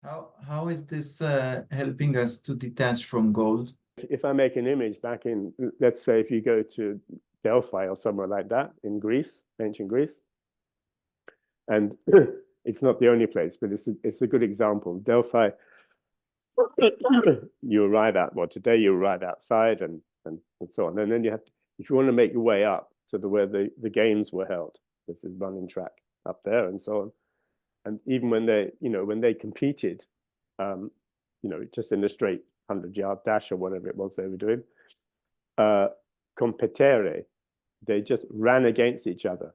How is this helping us to detach from gold? If I make an image back in, let's say if you go to Delphi or somewhere like that in Greece, ancient Greece, and it's not the only place, but it's a good example. Delphi, you arrive at, well, today you arrive outside and so on. And then you have to, if you want to make your way up to where the games were held, there's a running track up there and so on. And even when they competed, just in a straight 100-yard dash or whatever it was they were doing, competere, they just ran against each other.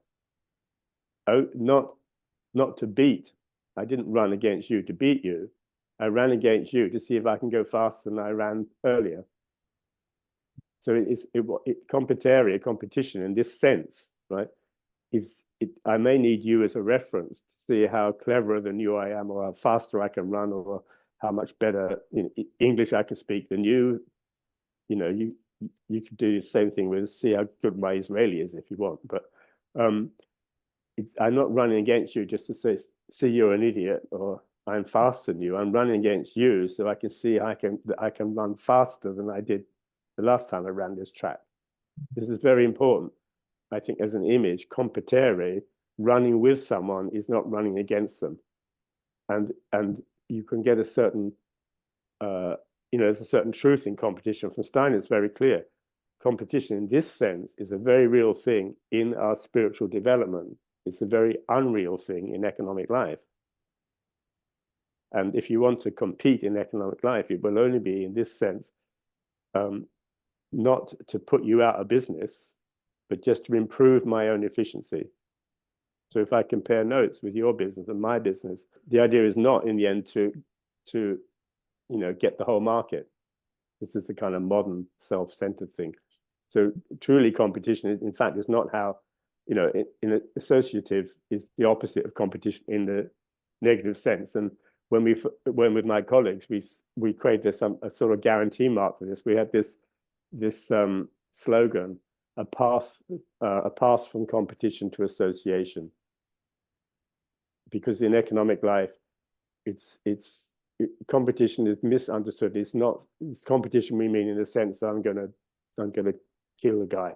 Oh, not to beat. I didn't run against you to beat you. I ran against you to see if I can go faster than I ran earlier. So competere, competition in this sense, right? I may need you as a reference to see how cleverer than you I am, or how faster I can run, or how much better English I can speak than you. You could do the same thing with see how good my Israeli is if you want, but I'm not running against you just to see you're an idiot or I'm faster than you. I'm running against you so I can see I can run faster than I did the last time I ran this track. This is very important. I think as an image, competere, running with someone is not running against them. And you can get a certain, there's a certain truth in competition. From Steiner, it's very clear. Competition in this sense is a very real thing in our spiritual development. It's a very unreal thing in economic life. And if you want to compete in economic life, it will only be in this sense, not to put you out of business, but just to improve my own efficiency. So if I compare notes with your business and my business, the idea is not in the end to get the whole market. This is a kind of modern self-centered thing. So truly competition, in fact, is not how, in associative is the opposite of competition in the negative sense. And when with my colleagues, we created a sort of guarantee mark for this. We had this slogan, a path from competition to association. Because in economic life, competition is misunderstood. It's competition we mean in the sense that I'm gonna kill a guy.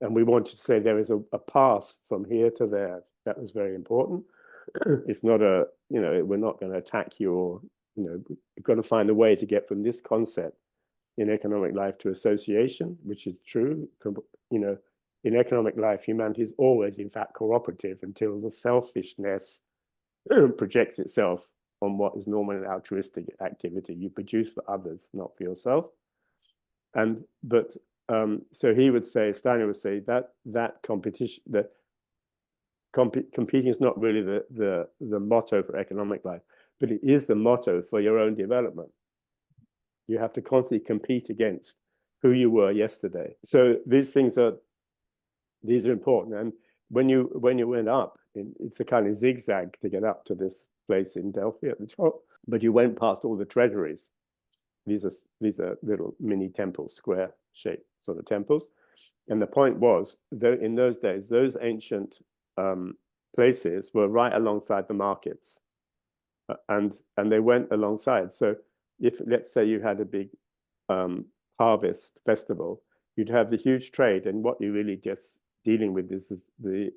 And we wanted to say there is a path from here to there. That was very important. It's not we're not going to attack you, or we've got to find a way to get from this concept in economic life to association, which is true. In economic life, humanity is always, in fact, cooperative until the selfishness projects itself on what is normal and altruistic activity. You produce for others, not for yourself. So he would say, Steiner would say that competition, that competing is not really the motto for economic life, but it is the motto for your own development. You have to constantly compete against who you were yesterday. So these are important. And when you went up, it's a kind of zigzag to get up to this place in Delphi at the top, but you went past all the treasuries. These are little mini temples, square shaped sort of temples. And the point was that in those days, those ancient places were right alongside the markets, and they went alongside. So if, let's say, you had a big harvest festival, you'd have the huge trade, and what you're really just dealing with is the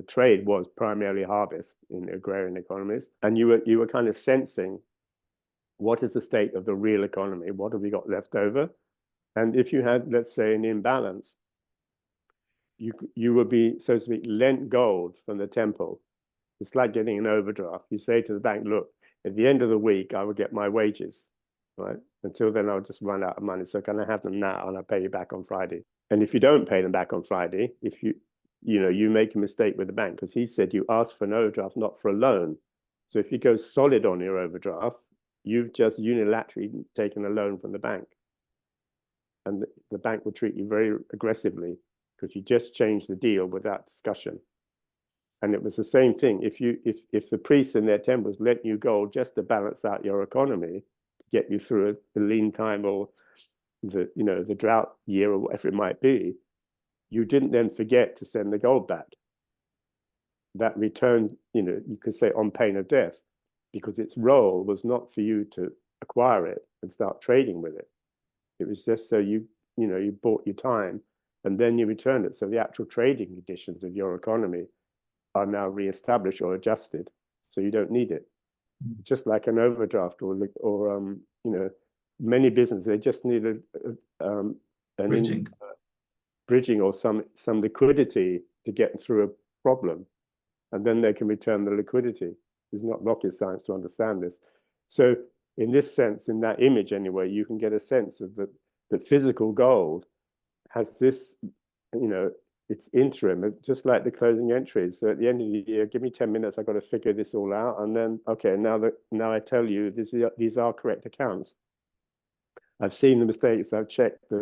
trade was primarily harvest in agrarian economies, and you were kind of sensing what is the state of the real economy, what have we got left over. And if you had, let's say, an imbalance, you would be, so to speak, lent gold from the temple. It's like getting an overdraft. You say to the bank, look, at the end of the week, I will get my wages, right? Until then, I'll just run out of money. So can I have them now, and I'll pay you back on Friday? And if you don't pay them back on Friday, if you make a mistake with the bank, because he said you asked for an overdraft, not for a loan. So if you go solid on your overdraft, you've just unilaterally taken a loan from the bank. And the bank will treat you very aggressively because you just changed the deal without discussion. And it was the same thing. If the priests in their temples lent you gold just to balance out your economy, to get you through the lean time or the drought year or whatever it might be, you didn't then forget to send the gold back. That return, you could say on pain of death. because its role was not for you to acquire it and start trading with it. It was just so you bought your time and then you returned it. So the actual trading conditions of your economy are now reestablished or adjusted, so you don't need it. Just like an overdraft or many businesses, they just need bridging or some liquidity to get through a problem, and then they can return the liquidity. It's not rocket science to understand this. So in this sense, in that image anyway, you can get a sense of that physical gold has this, it's interim, just like the closing entries. So at the end of the year, give me 10 minutes, I've got to figure this all out. And then, okay, now I tell you, these are correct accounts. I've seen the mistakes, I've checked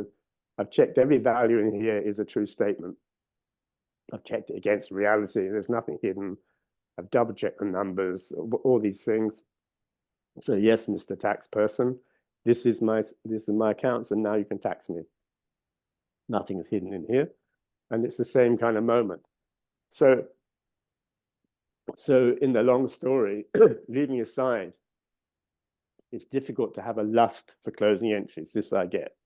every value in here is a true statement. I've checked it against reality, there's nothing hidden. I've double checked the numbers, all these things. So yes, Mr. Tax Person, this is my accounts, and now you can tax me. Nothing is hidden in here. And it's the same kind of moment. So in the long story, leaving aside, it's difficult to have a lust for closing entries. This I get.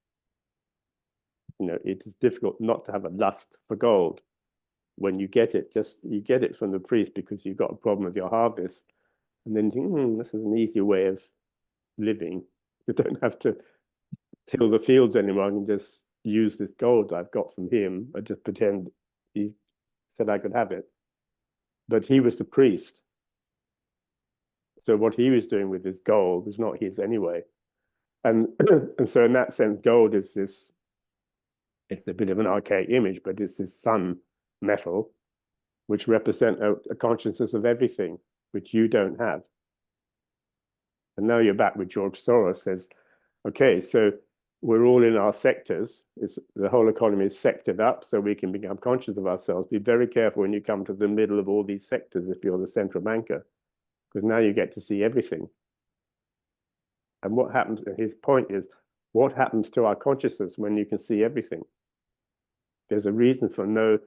It is difficult not to have a lust for gold when you get it. You get it from the priest because you've got a problem with your harvest, and then you think, this is an easier way of living. You don't have to till the fields anymore. I can just use this gold I've got from him. I just pretend he said I could have it. But he was the priest. So what he was doing with his gold was not his anyway. And so in that sense, gold is this, it's a bit of an archaic image, but it's this sun metal, which represent a consciousness of everything, which you don't have. And now you're back with George Soros says, okay, so we're all in our sectors. The whole economy is sectored up so we can become conscious of ourselves. Be very careful when you come to the middle of all these sectors if you're the central banker, because now you get to see everything. And what happens, his point is, what happens to our consciousness when you can see everything? There's a reason for not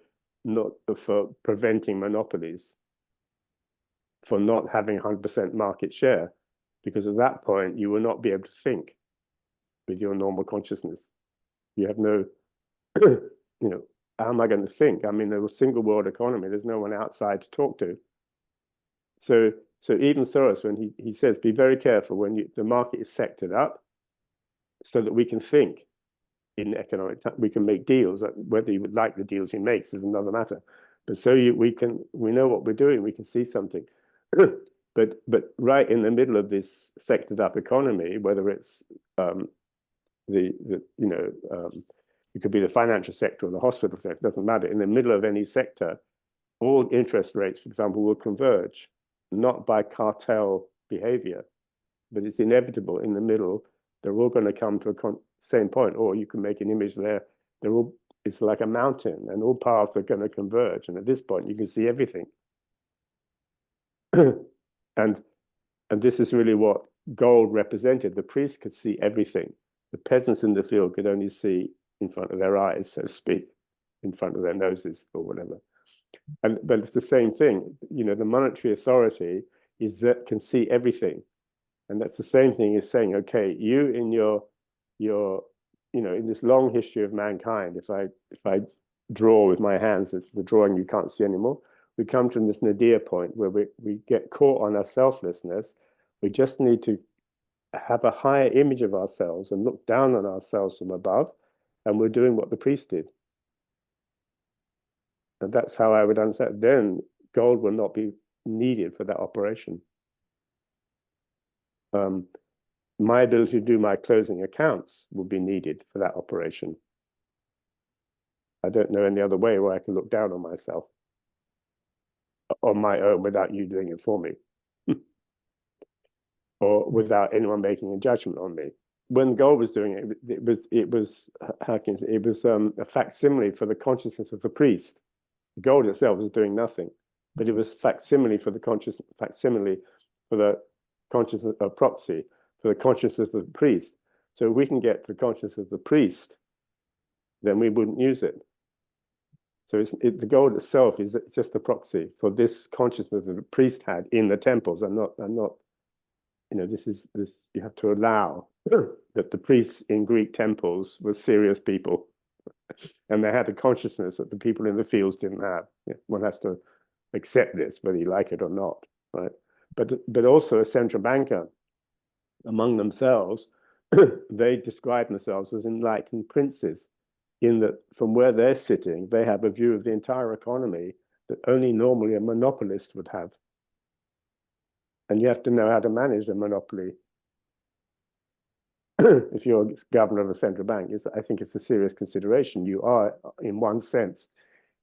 for preventing monopolies, for not having 100% market share, because at that point you will not be able to think with your normal consciousness. You have no, how am I going to think? I mean, there's a single world economy. There's no one outside to talk to. So even Soros, when he says, be very careful when the market is sectored up so that we can think in economic time, we can make deals. Whether you would like the deals he makes is another matter. But so we know what we're doing, we can see something. But right in the middle of this sectored up economy, whether it's it could be the financial sector or the hospital sector, doesn't matter. In the middle of any sector, all interest rates, for example, will converge, not by cartel behavior, but it's inevitable in the middle. They're all going to come to a same point, or you can make an image there. It's like a mountain, and all paths are going to converge. And at this point, you can see everything. and this is really what gold represented. The priests could see everything. The peasants in the field could only see in front of their eyes, so to speak, in front of their noses or whatever. But it's the same thing. The monetary authority is that can see everything. And that's the same thing as saying, okay, you in your in this long history of mankind, if I draw with my hands, the drawing you can't see anymore, we come to this nadir point where we get caught on our selflessness. We just need to have a higher image of ourselves and look down on ourselves from above, and we're doing what the priest did. And that's how I would understand. Then gold will not be needed for that operation. My ability to do my closing accounts will be needed for that operation. I don't know any other way where I can look down on myself on my own without you doing it for me. Or without anyone making a judgment on me. When gold was doing it, it was a facsimile for the consciousness of the priest. The gold itself was doing nothing, but it was facsimile for the consciousness of proxy, for the consciousness of the priest. So if we can get the consciousness of the priest, then we wouldn't use it. So the gold itself is just a proxy for this consciousness that the priest had in the temples, and not you have to allow that the priests in Greek temples were serious people, and they had a consciousness that the people in the fields didn't have. One has to accept this, whether you like it or not, right? But also a central banker, among themselves, they describe themselves as enlightened princes, in that from where they're sitting, they have a view of the entire economy that only normally a monopolist would have. And you have to know how to manage a monopoly. If you're governor of a central bank, I think it's a serious consideration. You are, in one sense,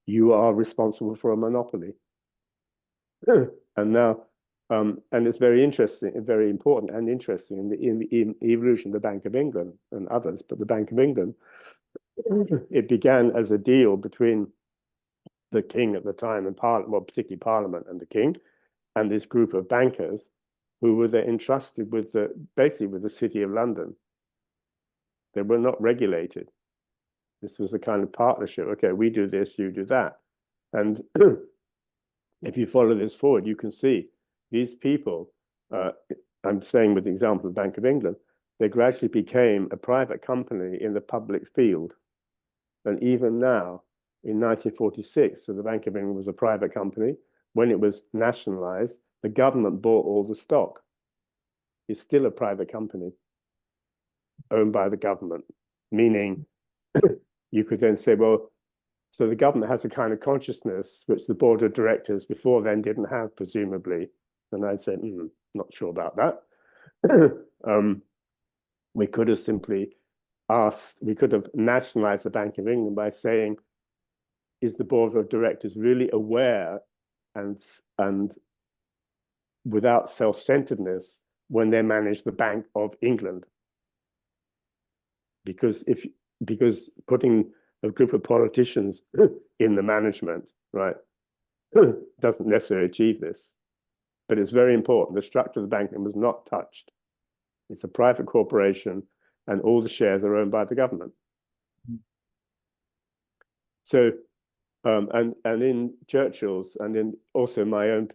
you are responsible for a monopoly. And now, and it's very interesting, very important and interesting in the evolution of the Bank of England and others, but the Bank of England, it began as a deal between the king at the time and Parliament, well, particularly Parliament and the king, and this group of bankers who were then entrusted with basically with the City of London. They were not regulated. This was a kind of partnership. Okay, we do this, you do that. And if you follow this forward, you can see these people, I'm saying with the example of the Bank of England, they gradually became a private company in the public field. And even now, in 1946, so the Bank of England was a private company. When it was nationalized, the government bought all the stock. It's still a private company owned by the government, meaning you could then say, well, so the government has a kind of consciousness which the board of directors before then didn't have, presumably. And I'd say, not sure about that. We could have simply asked, we could have nationalized the Bank of England by saying, is the board of directors really aware and without self-centeredness when they manage the Bank of England? Because putting a group of politicians in the management, right, doesn't necessarily achieve this. But it's very important. The structure of the bank was not touched. It's a private corporation, and all the shares are owned by the government. So, and in Churchill's, and in also my own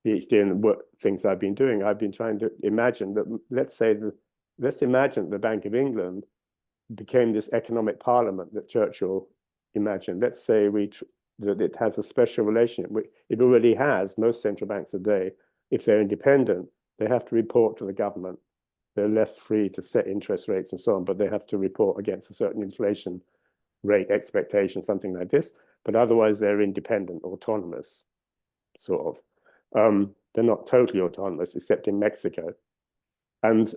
PhD and work things I've been doing, I've been trying to imagine that, let's imagine the Bank of England became this economic parliament that Churchill imagined. Let's say that it has a special relationship. It already has. Most central banks today, if they're independent, they have to report to the government. They're left free to set interest rates and so on, but they have to report against a certain inflation rate expectation, something like this. But otherwise, they're independent, autonomous, sort of. They're not totally autonomous, except in Mexico. And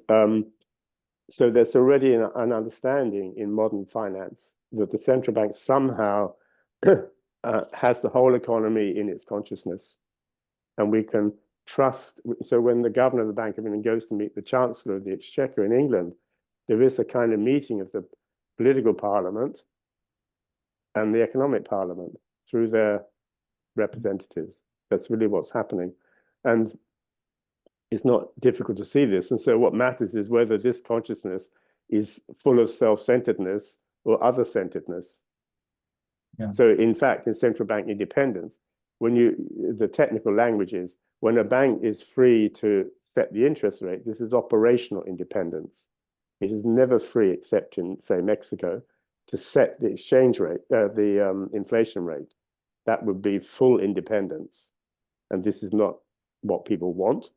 so there's already an understanding in modern finance that the central bank somehow has the whole economy in its consciousness. And we can trust. So when the governor of the Bank of England goes to meet the Chancellor of the Exchequer in England, there is a kind of meeting of the political parliament and the economic parliament through their representatives. That's really what's happening. And it's not difficult to see this. And so what matters is whether this consciousness is full of self-centeredness or other-centeredness. Yeah. So in fact, in central bank independence, the technical language is, when a bank is free to set the interest rate, this is operational independence. It is never free, except in, say, Mexico, to set the exchange rate, the inflation rate. That would be full independence. And this is not what people want.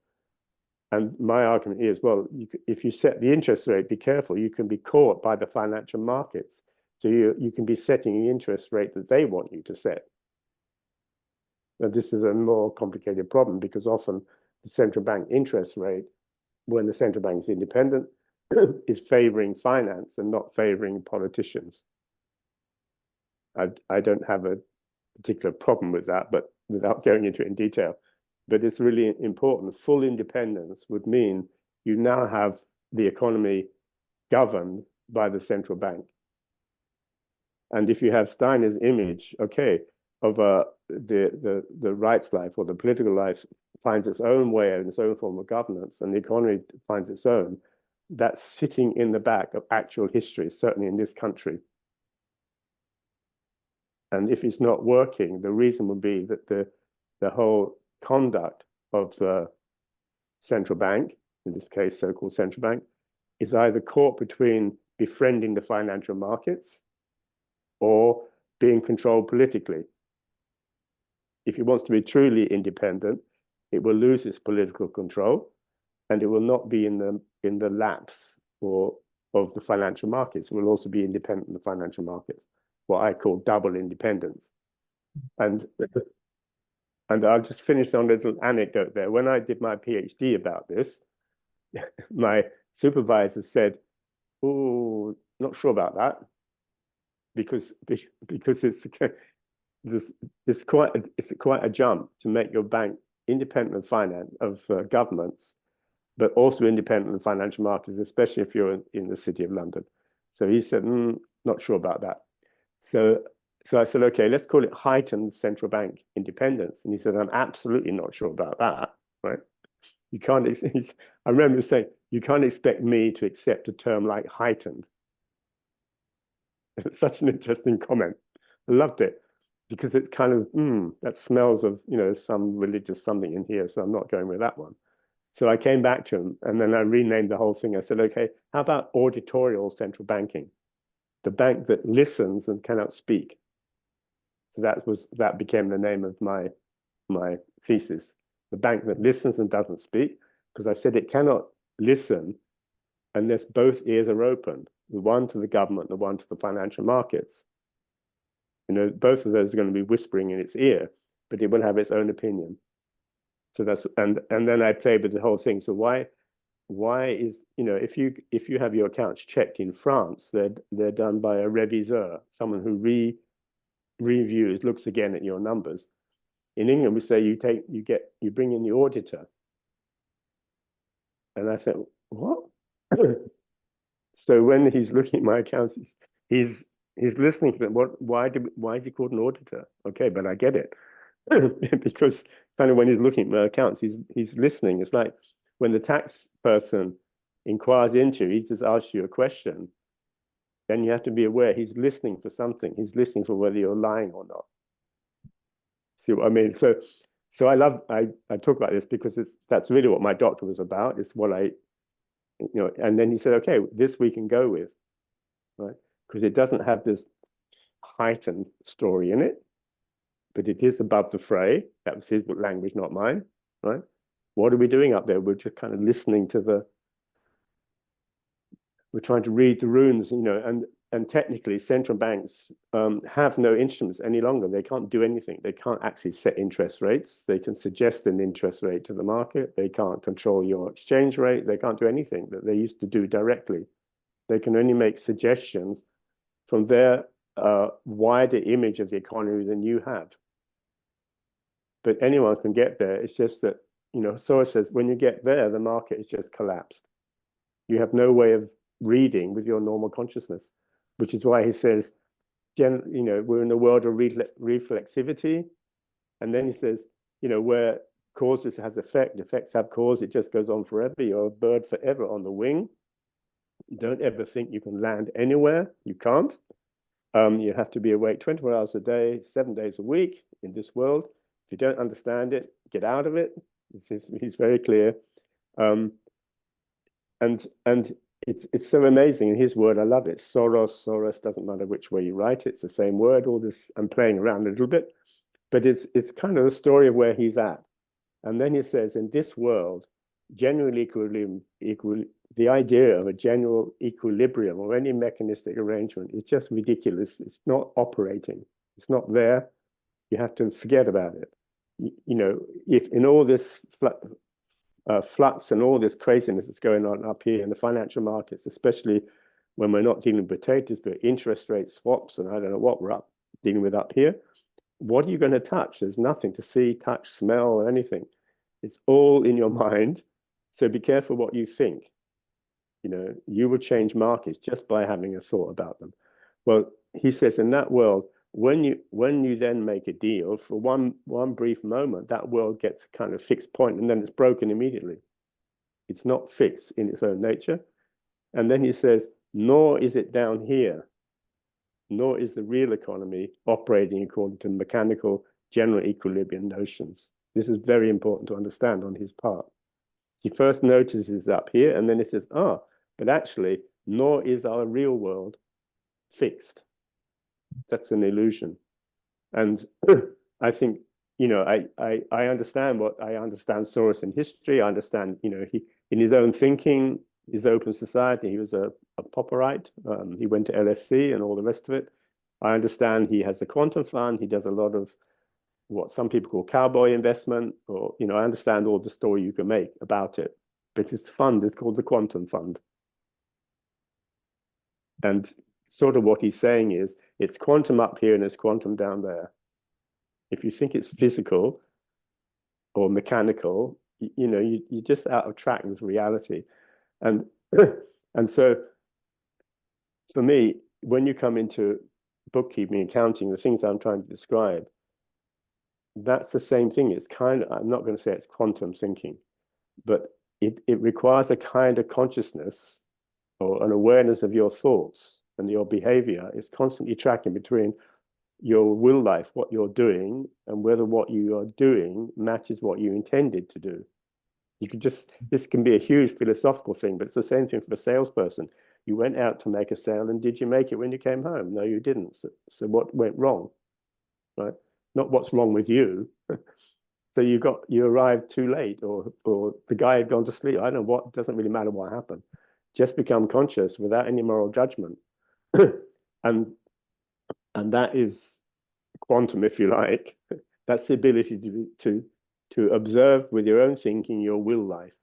And my argument is, well, if you set the interest rate, be careful, you can be caught by the financial markets. So you can be setting the interest rate that they want you to set. Now, this is a more complicated problem because often the central bank interest rate, when the central bank is independent, is favoring finance and not favoring politicians. I don't have a particular problem with that, but without going into it in detail. But it's really important. Full independence would mean you now have the economy governed by the central bank. And if you have Steiner's image, okay, of the rights life or the political life finds its own way and its own form of governance, and the economy finds its own, that's sitting in the back of actual history, certainly in this country. And if it's not working, the reason would be that the whole conduct of the central bank, in this case, so-called central bank, is either caught between befriending the financial markets or being controlled politically. If it wants to be truly independent, it will lose its political control, and it will not be in the laps of the financial markets. It will also be independent of the financial markets, what I call double independence. And I'll just finish on a little anecdote there. When I did my PhD about this, my supervisor said, "Oh, not sure about that, because it's quite a jump to make your bank independent of governments, but also independent of financial markets, especially if you're in the City of London." So he said, "Not sure about that." So I said, "Okay, let's call it heightened central bank independence." And he said, "I'm absolutely not sure about that, right? You can't." I remember him saying, "You can't expect me to accept a term like heightened." It's such an interesting comment. I loved it, because it's kind of, that smells of, some religious something in here, so I'm not going with that one. So I came back to him, and then I renamed the whole thing. I said, "Okay, how about auditorial central banking? The bank that listens and cannot speak." So that became the name of my thesis. The bank that listens and doesn't speak, because I said it cannot listen unless both ears are open, the one to the government, the one to the financial markets. Both of those are going to be whispering in its ear, but it will have its own opinion. So that's, and then I played with the whole thing. So why is, if you have your accounts checked in France, they're done by a reviseur, someone who reviews, looks again at your numbers. In England, we say you bring in the auditor. And I thought, what? So when he's looking at my accounts, he's listening to them. Why is he called an auditor? Okay, but I get it. Because kind of when he's looking at my accounts, he's listening. It's like when the tax person inquires into you, he just asks you a question, then you have to be aware he's listening for something. He's listening for whether you're lying or not. See what I mean? So I talk about this because that's really what my doctor was about. It's what and then he said, "Okay, this we can go with," right? Because it doesn't have this heightened story in it, but it is above the fray. That was his language, not mine, right? What are we doing up there? We're just kind of listening to we're trying to read the runes, and technically central banks have no instruments any longer. They can't do anything. They can't actually set interest rates. They can suggest an interest rate to the market. They can't control your exchange rate. They can't do anything that they used to do directly. They can only make suggestions from their wider image of the economy than you have. But anyone can get there. It's just that, Soros says, when you get there, the market is just collapsed. You have no way of reading with your normal consciousness, which is why he says, we're in a world of reflexivity. And then he says, where causes has effect, effects have cause, it just goes on forever. You're a bird forever on the wing. Don't ever think you can land anywhere. You can't. You have to be awake 24 hours a day, 7 days a week in this world. If you don't understand it, get out of it. He's very clear. And it's so amazing in his word. I love it. Soros, doesn't matter which way you write it. It's the same word. All this, I'm playing around a little bit, but it's kind of the story of where he's at. And then he says, in this world, general equilibrium, the idea of a general equilibrium or any mechanistic arrangement is just ridiculous. It's not operating. It's not there. You have to forget about it. If in all this flux and all this craziness that's going on up here in the financial markets, especially when we're not dealing with potatoes, but interest rate swaps, and I don't know what we're dealing with up here, what are you going to touch? There's nothing to see, touch, smell, or anything. It's all in your mind. So be careful what you think. You will change markets just by having a thought about them. Well, he says in that world, when you then make a deal, for one brief moment, that world gets a kind of fixed point, and then it's broken immediately. It's not fixed in its own nature. And then he says, nor is it down here, nor is the real economy operating according to mechanical general equilibrium notions. This is very important to understand on his part. He first notices up here, and then he says, but actually, nor is our real world fixed. That's an illusion. And I think, I understand Soros in history. I understand, he, in his own thinking, his open society, he was a Popperite. He went to LSE and all the rest of it. I understand he has a quantum fund. He does a lot of what some people call cowboy investment, or, I understand all the story you can make about it. But his fund is called the Quantum Fund. And sort of what he's saying is, it's quantum up here and it's quantum down there. If you think it's physical or mechanical, you're just out of track with reality. And so for me, when you come into bookkeeping, accounting, the things I'm trying to describe, that's the same thing. It's kind of, I'm not going to say it's quantum thinking, but it requires a kind of consciousness or an awareness of your thoughts, and your behavior is constantly tracking between your will life, what you're doing, and whether what you are doing matches what you intended to do. You could just, this can be a huge philosophical thing, but it's the same thing for a salesperson. You went out to make a sale, and did you make it when you came home? No, you didn't. So what went wrong, right? Not what's wrong with you. So you arrived too late, or the guy had gone to sleep. I don't know what, it doesn't really matter what happened. Just become conscious without any moral judgment. and that is quantum, if you like. That's the ability to observe with your own thinking your will life.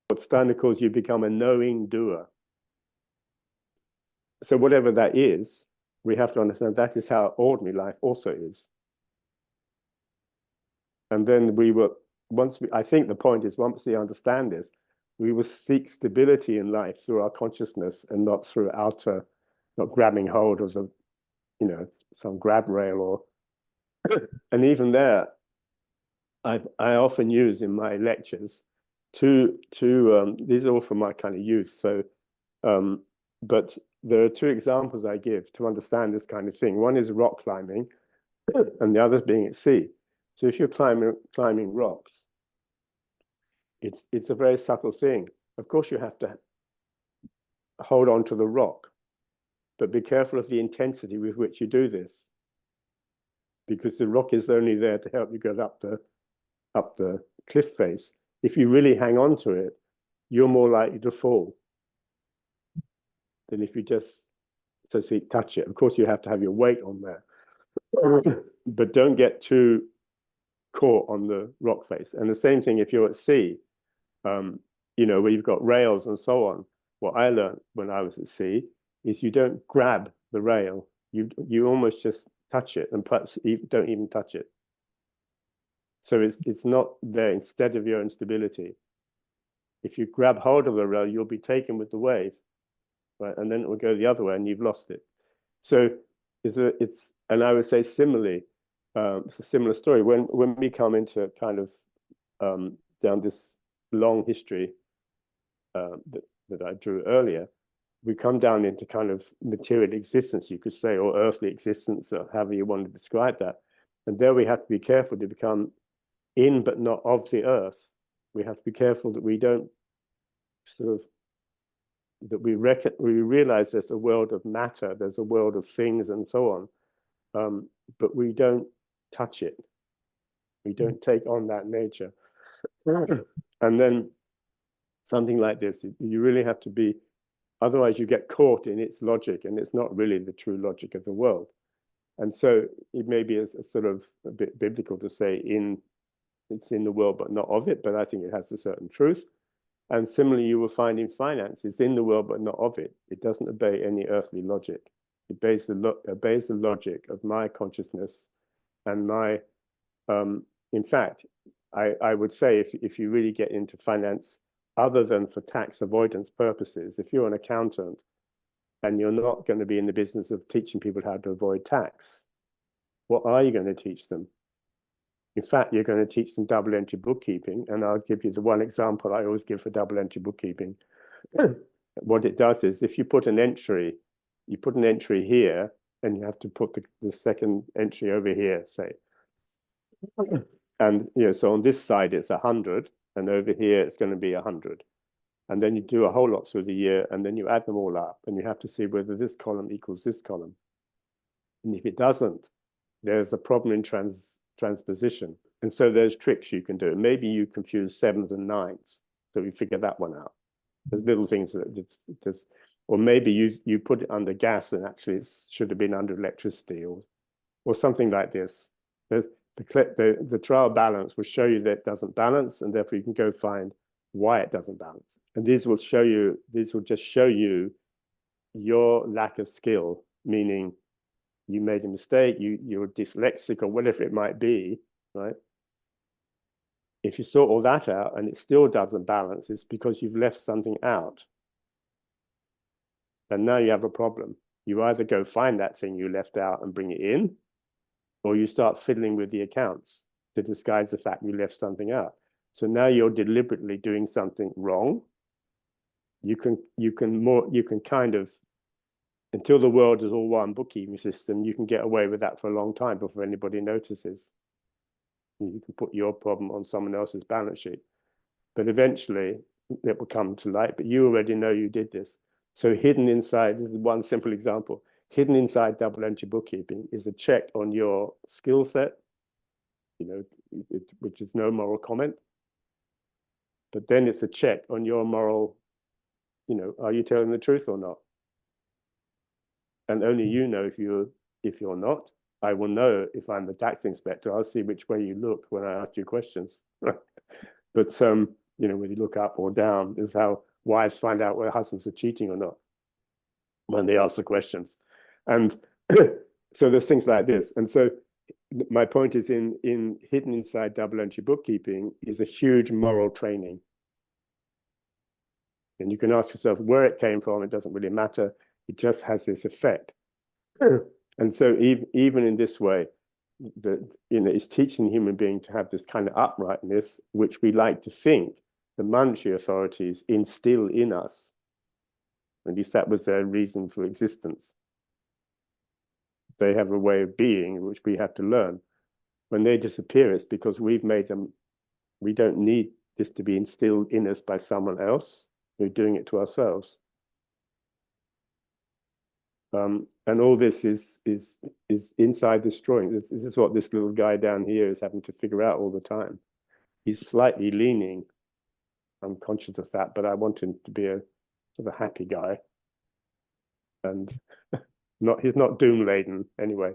What Steiner calls, you become a knowing doer. So whatever that is, we have to understand that is how ordinary life also is. And then I think the point is, once we understand this, we will seek stability in life through our consciousness, and not through not grabbing hold of some grab rail or, and even there, I often use in my lectures these are all from my kind of youth. So, but there are two examples I give to understand this kind of thing. One is rock climbing, and the other being at sea. So if you're climbing rocks, it's a very subtle thing. Of course, you have to hold on to the rock, but be careful of the intensity with which you do this, because the rock is only there to help you get up the cliff face. If you really hang on to it, you're more likely to fall than if you just, so to speak, touch it. Of course, you have to have your weight on there, but don't get too caught on the rock face. And the same thing if you're at sea, where you've got rails and so on. What I learned when I was at sea is you don't grab the rail. You almost just touch it, and perhaps don't even touch it. So it's not there instead of your own stability. If you grab hold of the rail, you'll be taken with the wave, right? And then it will go the other way, and you've lost it. So and I would say similarly, it's a similar story. When we come into kind of down this long history that I drew earlier, we come down into kind of material existence, you could say, or earthly existence, or however you want to describe that. And there we have to be careful to become in but not of the earth. We have to be careful that we don't that we realize there's a world of matter, there's a world of things and so on, but we don't touch it. We don't take on that nature. And then something like this, you really have to be, otherwise you get caught in its logic, and it's not really the true logic of the world. And so it may be a sort of a bit biblical to say it's in the world but not of it, but I think it has a certain truth. And similarly, you will find in finance, it's in the world but not of it. It doesn't obey any earthly logic. It obeys the logic of my consciousness and my, in fact, I would say if you really get into finance, other than for tax avoidance purposes, if you're an accountant and you're not going to be in the business of teaching people how to avoid tax, what are you going to teach them? In fact, you're going to teach them double entry bookkeeping. And I'll give you the one example I always give for double entry bookkeeping. What it does is, if you put an entry here, and you have to put the second entry over here, say. And so on this side, it's 100. and over here it's going to be 100. And then you do a whole lot through the year, and then you add them all up, and you have to see whether this column equals this column. And if it doesn't, there's a problem in transposition. And so there's tricks you can do. Maybe you confuse 7s and 9s, so we figure that one out. There's little things that just, or maybe you put it under gas and actually it should have been under electricity, or something like this. The trial balance will show you that it doesn't balance, and therefore you can go find why it doesn't balance. And these will just show you your lack of skill, meaning you made a mistake, you're dyslexic or whatever it might be, right? If you sort all that out and it still doesn't balance, it's because you've left something out. And now you have a problem. You either go find that thing you left out and bring it in, or you start fiddling with the accounts to disguise the fact you left something out. So now you're deliberately doing something wrong. You can kind of, until the world is all one bookkeeping system, you can get away with that for a long time before anybody notices. You can put your problem on someone else's balance sheet. But eventually it will come to light, but you already know you did this. So hidden inside, this is one simple example, hidden inside double entry bookkeeping is a check on your skill set, which is no moral comment. But then it's a check on your moral, are you telling the truth or not? And only you know if you're not. I will know if I'm the tax inspector. I'll see which way you look when I ask you questions. But when you look up or down is how wives find out whether husbands are cheating or not when they ask the questions. And so there's things like this. And so my point is in hidden inside double entry bookkeeping is a huge moral training. And you can ask yourself where it came from. It doesn't really matter. It just has this effect. And so even in this way, it's teaching the human being to have this kind of uprightness, which we like to think the monetary authorities instill in us. At least that was their reason for existence. They have a way of being, which we have to learn. When they disappear, it's because we've made them, we don't need this to be instilled in us by someone else. We're doing it to ourselves. And all this is inside this drawing. This is what this little guy down here is having to figure out all the time. He's slightly leaning. I'm conscious of that, but I want him to be a sort of happy guy. And he's not doom laden anyway.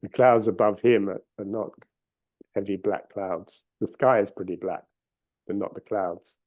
The clouds above him are not heavy black clouds. The sky is pretty black, but not the clouds.